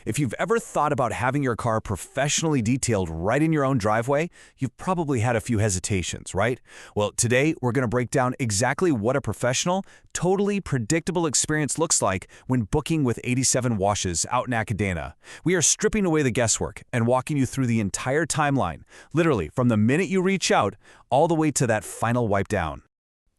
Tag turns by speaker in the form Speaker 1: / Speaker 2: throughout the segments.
Speaker 1: If you've ever thought about having your car professionally detailed right in your own driveway, you've probably had a few hesitations, right? Well, today we're going to break down exactly what a professional, totally predictable experience looks like when booking with 87 Washes out in Acadiana. We are stripping away the guesswork and walking you through the entire timeline, literally from the minute you reach out all the way to that final wipe down.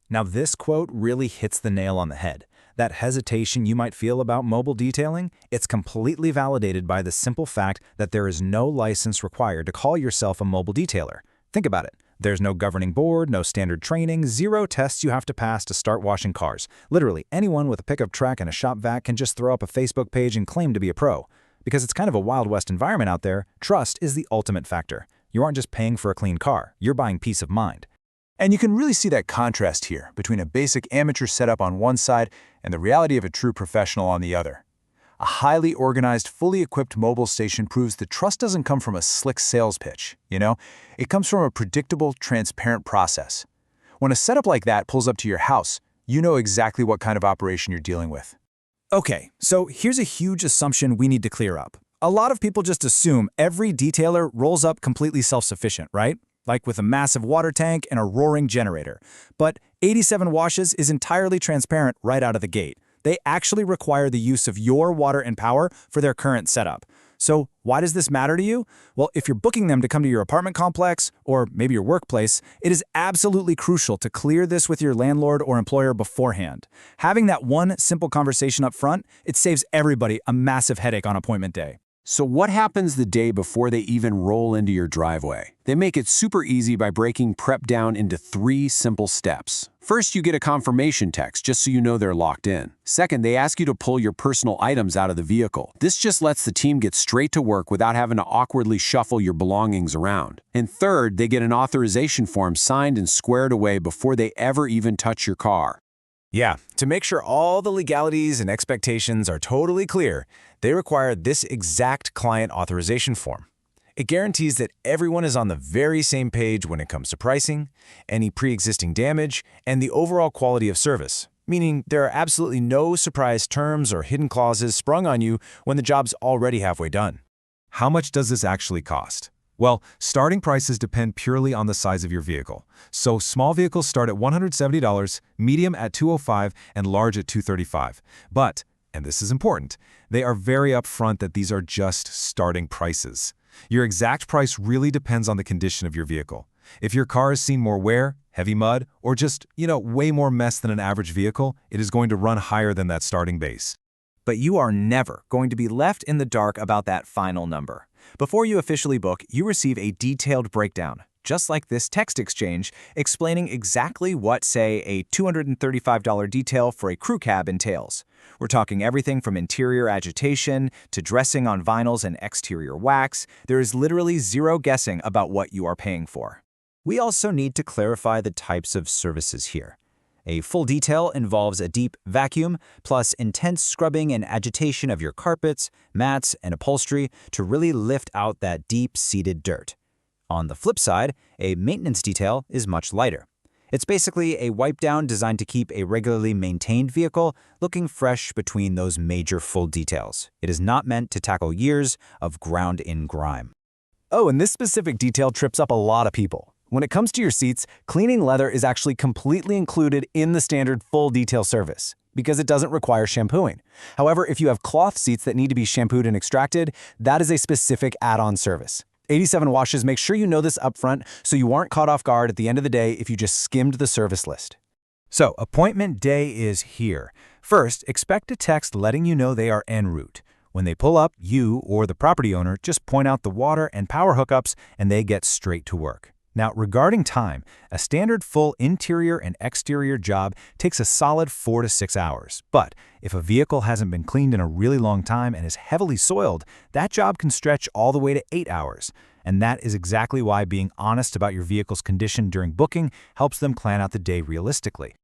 Speaker 2: Now this quote really hits the nail on the head. That hesitation you might feel about mobile detailing, it's completely validated by the simple fact that there is no license required to call yourself a mobile detailer. Think about it. There's no governing board, no standard training, zero tests you have to pass to start washing cars. Literally, anyone with a pickup truck and a shop vac can just throw up a Facebook page and claim to be a pro. Because it's kind of a Wild West environment out there, trust is the ultimate factor. You aren't just paying for a clean car, you're buying peace of mind.
Speaker 3: And you can really see that contrast here between a basic amateur setup on one side and the reality of a true professional on the other. A highly organized, fully equipped mobile station proves that trust doesn't come from a slick sales pitch, It comes from a predictable, transparent process. When a setup like that pulls up to your house, you know exactly what kind of operation you're dealing with.
Speaker 2: Okay, so here's a huge assumption we need to clear up. A lot of people just assume every detailer rolls up completely self-sufficient, right? Like with a massive water tank and a roaring generator. But 87 Washes is entirely transparent right out of the gate. They actually require the use of your water and power for their current setup. So why does this matter to you? Well, if you're booking them to come to your apartment complex or maybe your workplace, it is absolutely crucial to clear this with your landlord or employer beforehand. Having that one simple conversation up front, it saves everybody a massive headache on appointment day.
Speaker 4: So what happens the day before they even roll into your driveway? They make it super easy by breaking prep down into 3 simple steps. First, you get a confirmation text just so you know they're locked in. Second, they ask you to pull your personal items out of the vehicle. This just lets the team get straight to work without having to awkwardly shuffle your belongings around. And third, they get an authorization form signed and squared away before they ever even touch your car.
Speaker 2: Yeah, to make sure all the legalities and expectations are totally clear, they require this exact client authorization form. It guarantees that everyone is on the very same page when it comes to pricing, any pre-existing damage, and the overall quality of service, meaning there are absolutely no surprise terms or hidden clauses sprung on you when the job's already halfway done.
Speaker 1: How much does this actually cost? Well, starting prices depend purely on the size of your vehicle. So small vehicles start at $170, medium at $205, and large at $235. But, and this is important, they are very upfront that these are just starting prices. Your exact price really depends on the condition of your vehicle. If your car has seen more wear, heavy mud, or just, way more mess than an average vehicle, it is going to run higher than that starting base.
Speaker 2: But you are never going to be left in the dark about that final number. Before you officially book, you receive a detailed breakdown, just like this text exchange, explaining exactly what, say, a $235 detail for a crew cab entails. We're talking everything from interior agitation to dressing on vinyls and exterior wax. There is literally zero guessing about what you are paying for. We also need to clarify the types of services here. A full detail involves a deep vacuum, plus intense scrubbing and agitation of your carpets, mats, and upholstery to really lift out that deep-seated dirt. On the flip side, a maintenance detail is much lighter. It's basically a wipe-down designed to keep a regularly maintained vehicle looking fresh between those major full details. It is not meant to tackle years of ground-in grime. Oh, and this specific detail trips up a lot of people. When it comes to your seats, cleaning leather is actually completely included in the standard full detail service because it doesn't require shampooing. However, if you have cloth seats that need to be shampooed and extracted, that is a specific add-on service. 87 Washes make sure you know this upfront so you aren't caught off guard at the end of the day if you just skimmed the service list. So, appointment day is here. First, expect a text letting you know they are en route. When they pull up, you or the property owner just point out the water and power hookups and they get straight to work. Now, regarding time, a standard full interior and exterior job takes a solid 4 to 6 hours. But if a vehicle hasn't been cleaned in a really long time and is heavily soiled, that job can stretch all the way to 8 hours. And that is exactly why being honest about your vehicle's condition during booking helps them plan out the day realistically.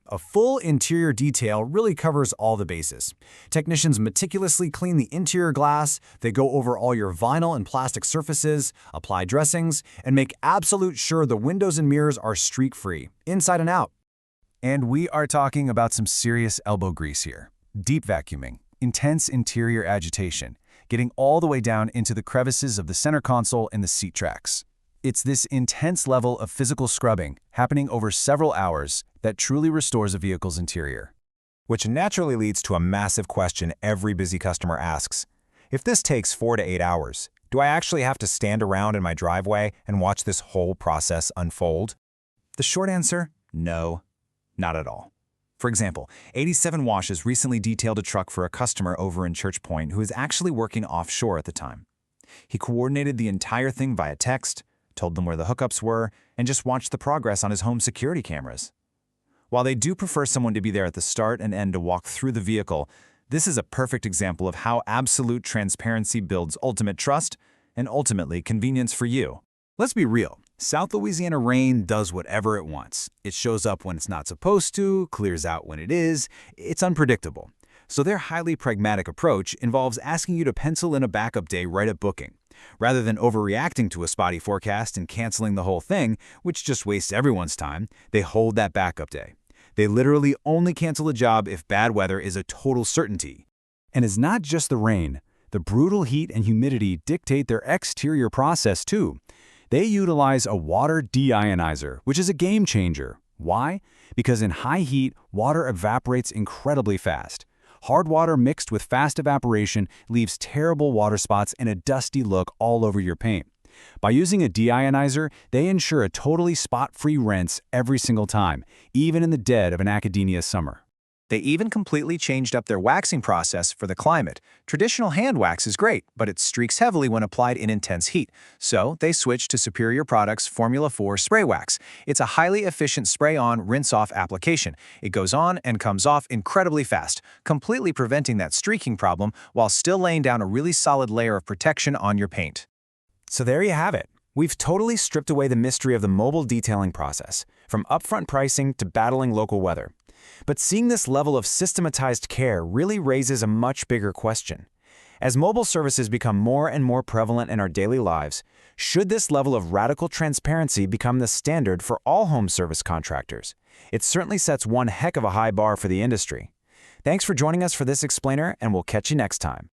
Speaker 2: A full interior detail really covers all the bases. Technicians meticulously clean the interior glass, they go over all your vinyl and plastic surfaces, apply dressings, and make absolute sure the windows and mirrors are streak-free, inside and out. And we are talking about some serious elbow grease here. Deep vacuuming, intense interior agitation,
Speaker 3: getting all the way down into the crevices of the center console and the seat tracks. It's this intense level of physical scrubbing, happening over several hours, that truly restores a vehicle's interior.
Speaker 1: Which naturally leads to a massive question every busy customer asks. If this takes 4 to 8 hours, do I actually have to stand around in my driveway and watch this whole process unfold?
Speaker 2: The short answer, no, not at all. For example, 87 Washes recently detailed a truck for a customer over in Church Point who is actually working offshore at the time. He coordinated the entire thing via text, told them where the hookups were, and just watched the progress on his home security cameras. While they do prefer someone to be there at the start and end to walk through the vehicle, this is a perfect example of how absolute transparency builds ultimate trust and ultimately convenience for you.
Speaker 3: Let's be real. South Louisiana rain does whatever it wants. It shows up when it's not supposed to, clears out when it is. It's unpredictable. So their highly pragmatic approach involves asking you to pencil in a backup day right at booking. Rather than overreacting to a spotty forecast and canceling the whole thing, which just wastes everyone's time, they hold that backup day. They literally only cancel a job if bad weather is a total certainty. And it's not just the rain. The brutal heat and humidity dictate their exterior process too. They utilize a water deionizer, which is a game changer. Why? Because in high heat, water evaporates incredibly fast. Hard water mixed with fast evaporation leaves terrible water spots and a dusty look all over your paint. By using a deionizer, they ensure a totally spot-free rinse every single time, even in the dead of an Acadiana summer.
Speaker 2: They even completely changed up their waxing process for the climate. Traditional hand wax is great, but it streaks heavily when applied in intense heat. So they switched to Superior Products Formula 4 Spray Wax. It's a highly efficient spray-on, rinse-off application. It goes on and comes off incredibly fast, completely preventing that streaking problem while still laying down a really solid layer of protection on your paint.
Speaker 1: So there you have it. We've totally stripped away the mystery of the mobile detailing process, from upfront pricing to battling local weather. But seeing this level of systematized care really raises a much bigger question. As mobile services become more and more prevalent in our daily lives, should this level of radical transparency become the standard for all home service contractors? It certainly sets one heck of a high bar for the industry. Thanks for joining us for this explainer, and we'll catch you next time.